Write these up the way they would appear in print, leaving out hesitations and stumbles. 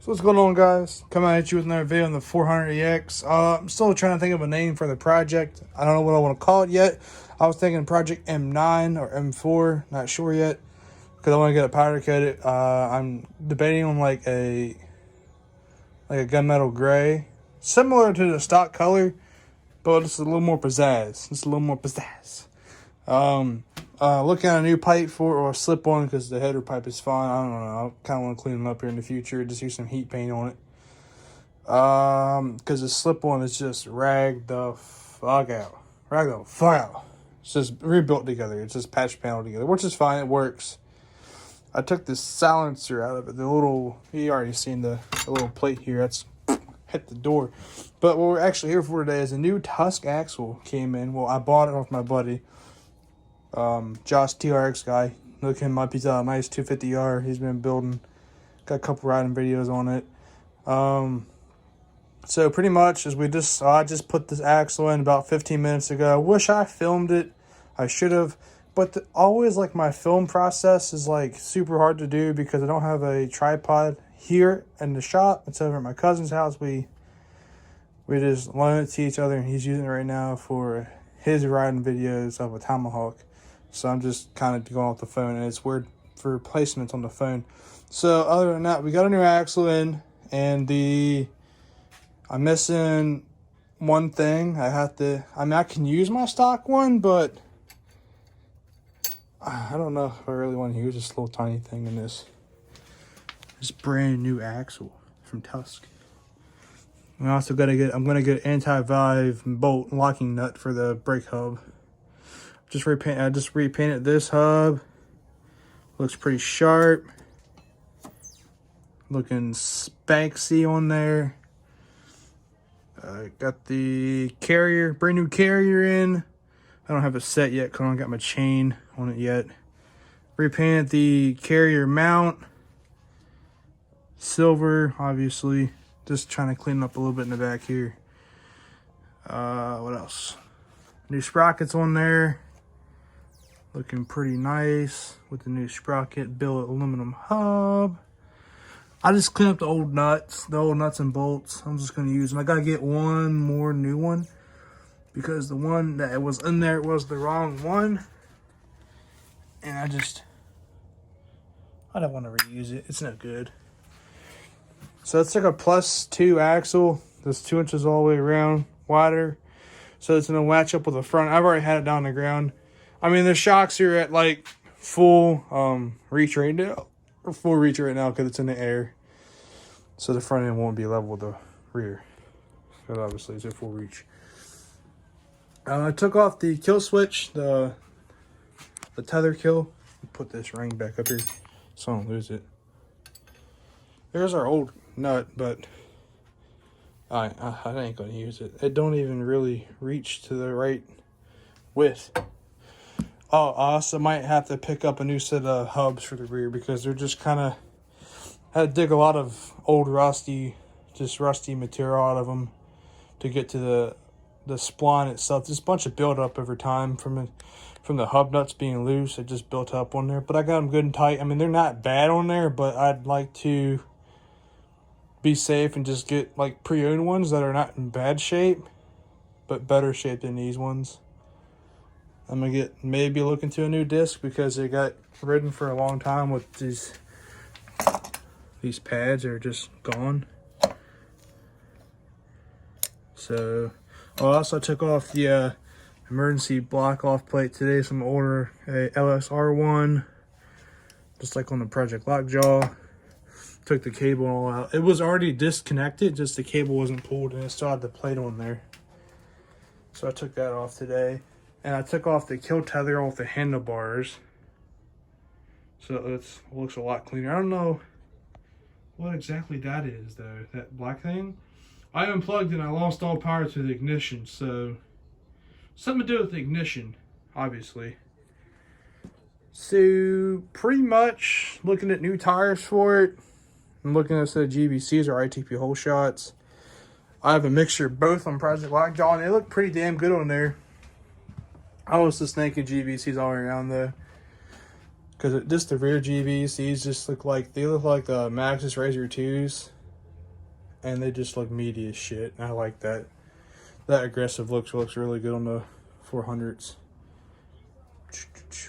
So what's going on, guys? Coming at you with another video on the 400EX. I'm still trying to think of a name for the project. I don't know what I want to call it yet. I was thinking Project M9 or M4, not sure yet, because I want to get it powder coated. I'm debating on like a gunmetal gray, similar to the stock color, but it's a little more pizzazz. Looking at a new pipe for or a slip on because the header pipe is fine. I don't know. I kind of want to clean it up here in the future. Just use some heat paint on it. Because the slip on is just ragged the fuck out. It's just rebuilt together. It's just patch panel together, which is fine. It works. I took the silencer out of it. You already seen the little plate here. That's hit the door. But what we're actually here for today is a new Tusk axle came in. Well, I bought it off my buddy. Josh TRX guy. Look at him up. He's got a nice 250R. He's been building. Got a couple riding videos on it. So pretty much as I just put this axle in about 15 minutes ago. I wish I filmed it. I should have. But always like my film process is like super hard to do because I don't have a tripod here in the shop. It's over at my cousin's house. We just loan it to each other, and he's using it right now for his riding videos of a Tomahawk. So I'm just kind of going off the phone, and it's weird for placements on the phone. So other than that, we got a new axle in, and I'm missing one thing. I can use my stock one, but I don't know if I really want to use this little tiny thing in this brand new axle from Tusk. I'm also I'm gonna get anti-vibe bolt locking nut for the brake hub. I just repainted this hub. Looks pretty sharp. Looking spanksy on there. Got the brand new carrier in. I don't have it set yet because I don't got my chain on it yet. Repainted the carrier mount. Silver, obviously. Just trying to clean up a little bit in the back here. What else? New sprockets on there. Looking pretty nice with the new sprocket billet aluminum hub. I just cleaned up the old nuts and bolts. I'm just going to use them. I got to get one more new one because the one that was in there was the wrong one. And I don't want to reuse it. It's no good. So it's like a +2 axle. That's 2 inches all the way around, wider. So it's going to latch up with the front. I've already had it down on the ground. I mean, the shocks are at like full reach right now. Or full reach right now because it's in the air. So the front end won't be level with the rear. Because obviously it's at full reach. I took off the kill switch, the tether kill. Put this ring back up here so I don't lose it. There's our old nut, but I ain't gonna use it. It don't even really reach to the right width. Oh, I also might have to pick up a new set of hubs for the rear because they're just kind of had to dig a lot of old rusty material out of them to get to the spline itself. There's a bunch of buildup over time from the hub nuts being loose. It just built up on there, but I got them good and tight. I mean, they're not bad on there, but I'd like to be safe and just get like pre-owned ones that are not in bad shape, but better shape than these ones. I'm gonna maybe look into a new disc because they got ridden for a long time with these pads are just gone. So I also took off the emergency block off plate today. So I'm gonna order a LSR1, just like on the Project Lockjaw. Took the cable all out. It was already disconnected, just the cable wasn't pulled and it still had the plate on there. So I took that off today. And I took off the kill tether off the handlebars. So it looks a lot cleaner. I don't know what exactly that is though, that black thing. I unplugged and I lost all power to the ignition, so something to do with the ignition, obviously. So pretty much looking at new tires for it. I'm looking at a set of GBCs or ITP hole shots. I have a mixture of both on Project Lockjaw and they look pretty damn good on there. I was just thinking GBCs all around though, because just the rear GBCs just look like the Maxxis Razor 2s. and they just look meaty as shit. And I like that. That aggressive looks really good on the 400s.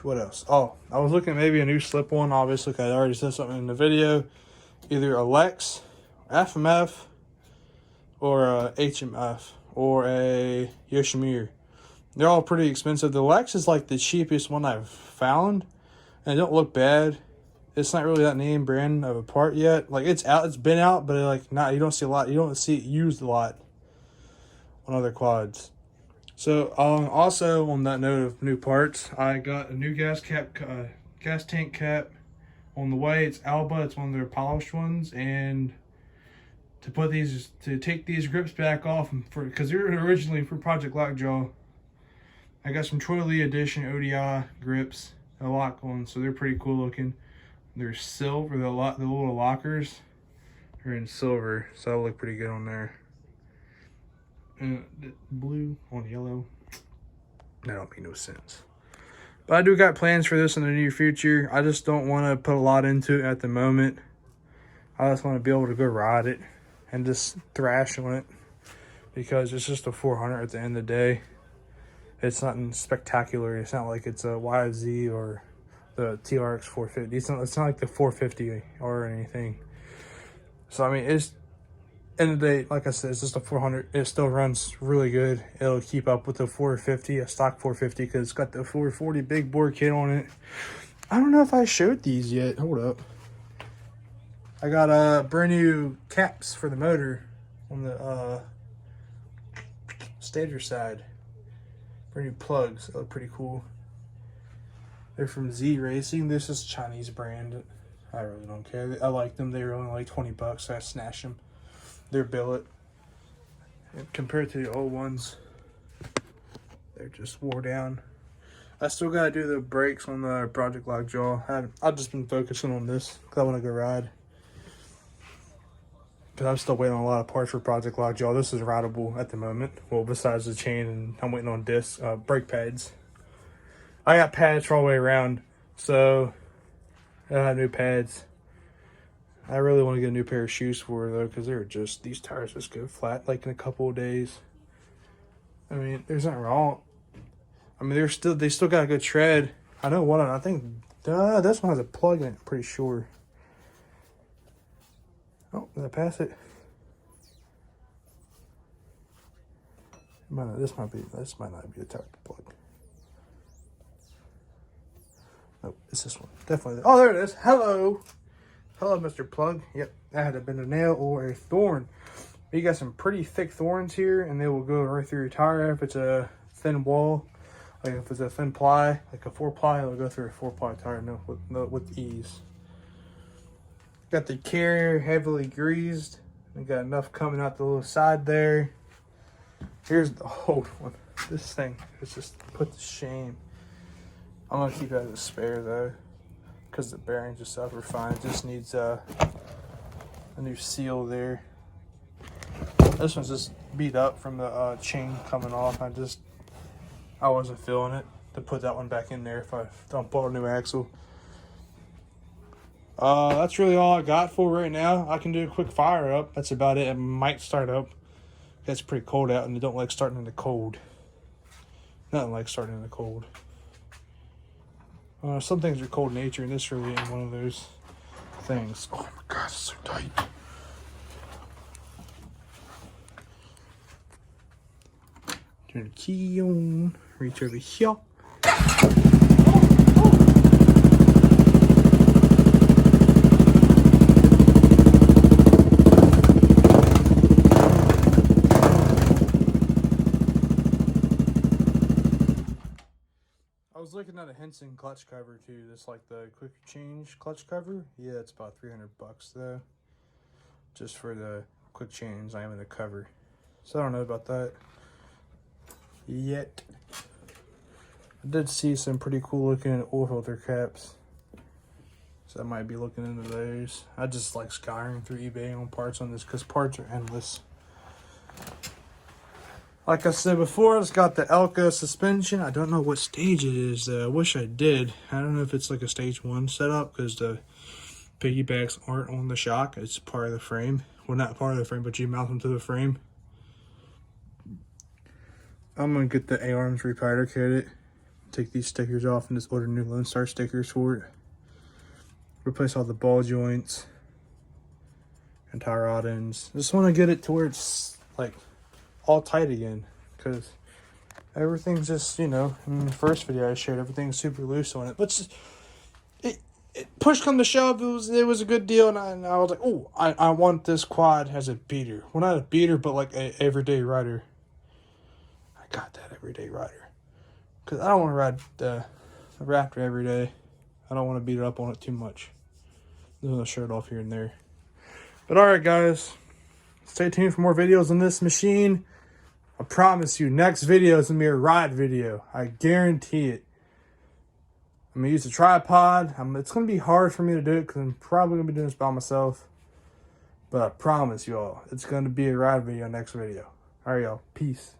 What else? Oh, I was looking at maybe a new slip one. Obviously, I already said something in the video. Either a Lex, FMF, or a HMF, or a Yoshimir. They're all pretty expensive. The Lex is like the cheapest one I've found, and it don't look bad. It's not really that name brand of a part yet. Like it's out, it's been out, but like not. You don't see a lot. You don't see it used a lot on other quads. So also on that note of new parts, I got a new gas tank cap on the way. It's Alba. It's one of their polished ones, and to take these grips back off because they're originally for Project Lockjaw. I got some Troy Lee Edition ODI grips, a lock ones, so they're pretty cool looking. They're silver. The little lockers are in silver, so that'll look pretty good on there. Blue on yellow. That don't make no sense. But I do got plans for this in the near future. I just don't want to put a lot into it at the moment. I just want to be able to go ride it and just thrash on it, because it's just a 400 at the end of the day. It's nothing spectacular. It's not like it's a YZ or the TRX 450. It's not like the 450 or anything. So, I mean, it's, end of the day, like I said, it's just a 400. It still runs really good. It'll keep up with the 450, a stock 450, because it's got the 440 big bore kit on it. I don't know if I showed these yet. Hold up. I got brand new caps for the motor on the stator side. Brand new plugs. They look pretty cool. They're from Z Racing. This is Chinese brand. I really don't care. I like them. They were only like 20 bucks. So I snatched them. They're billet. And compared to the old ones, they're just wore down. I still got to do the brakes on the Project Lockjaw. I've just been focusing on this because I want to go ride. Because I'm still waiting on a lot of parts for Project Lockjaw. This is rideable at the moment. Well, besides the chain, and I'm waiting on discs, brake pads. I got pads for all the way around, so I have new pads. I really want to get a new pair of shoes for her though, because these tires just go flat like in a couple of days. I mean, there's nothing wrong. I mean, they still got a good tread. I know one. I think this one has a plug in it. I'm pretty sure. Oh, did I pass it? This might not be a tire plug. Nope, it's this one. Definitely. Oh, there it is. Hello, Mr. Plug. Yep, that had to been a nail or a thorn. But you got some pretty thick thorns here, and they will go right through your tire. If it's a thin wall, like if it's a thin ply, like a 4-ply, it'll go through a 4-ply tire with ease. Got the carrier heavily greased. We got enough coming out the little side there. Here's the old one. This thing is just put to shame. I'm gonna keep that as a spare though, because the bearings are super fine. It just needs a new seal there. This one's just beat up from the chain coming off. I wasn't feeling it to put that one back in there if I don't pull a new axle. That's really all I got for right now. I can do a quick fire up. That's about it. It might start up. It's pretty cold out, and you don't like starting in the cold. Nothing like starting in the cold. Some things are cold in nature, and this really ain't one of those things. Oh my god, it's so tight. Turn the key on. Reach over here. I was looking at a Henson clutch cover too. This like the quick change clutch cover. Yeah, it's about 300 bucks though. Just for the quick change, I am in the cover. So I don't know about that yet. I did see some pretty cool looking oil filter caps. So I might be looking into those. I just like scouring through eBay on parts on this because parts are endless. Like I said before, it's got the Elka suspension. I don't know what stage it is though. I wish I did. I don't know if it's like a stage 1 setup because the piggybacks aren't on the shock. It's part of the frame. Well, not part of the frame, but you mount them to the frame. I'm going to get the A-arms repowder coated. Take these stickers off and just order new Lone Star stickers for it. Replace all the ball joints and tie rod ends. Just want to get it to where it's like all tight again, because everything's just, you know, in the first video I showed, everything's super loose on it. But just, it push come to shove, it was a good deal, and I was like, oh, I want this quad as a beater. Well, not a beater, but like a everyday rider. I got that everyday rider, because I don't want to ride the Raptor every day. I don't want to beat it up on it too much. I'm going to show it off here and there. But alright guys, stay tuned for more videos on this machine. I promise you, next video is going to be a ride video. I guarantee it. I'm going to use a tripod. It's going to be hard for me to do it because I'm probably going to be doing this by myself. But I promise y'all, it's going to be a ride video next video. Alright y'all, peace.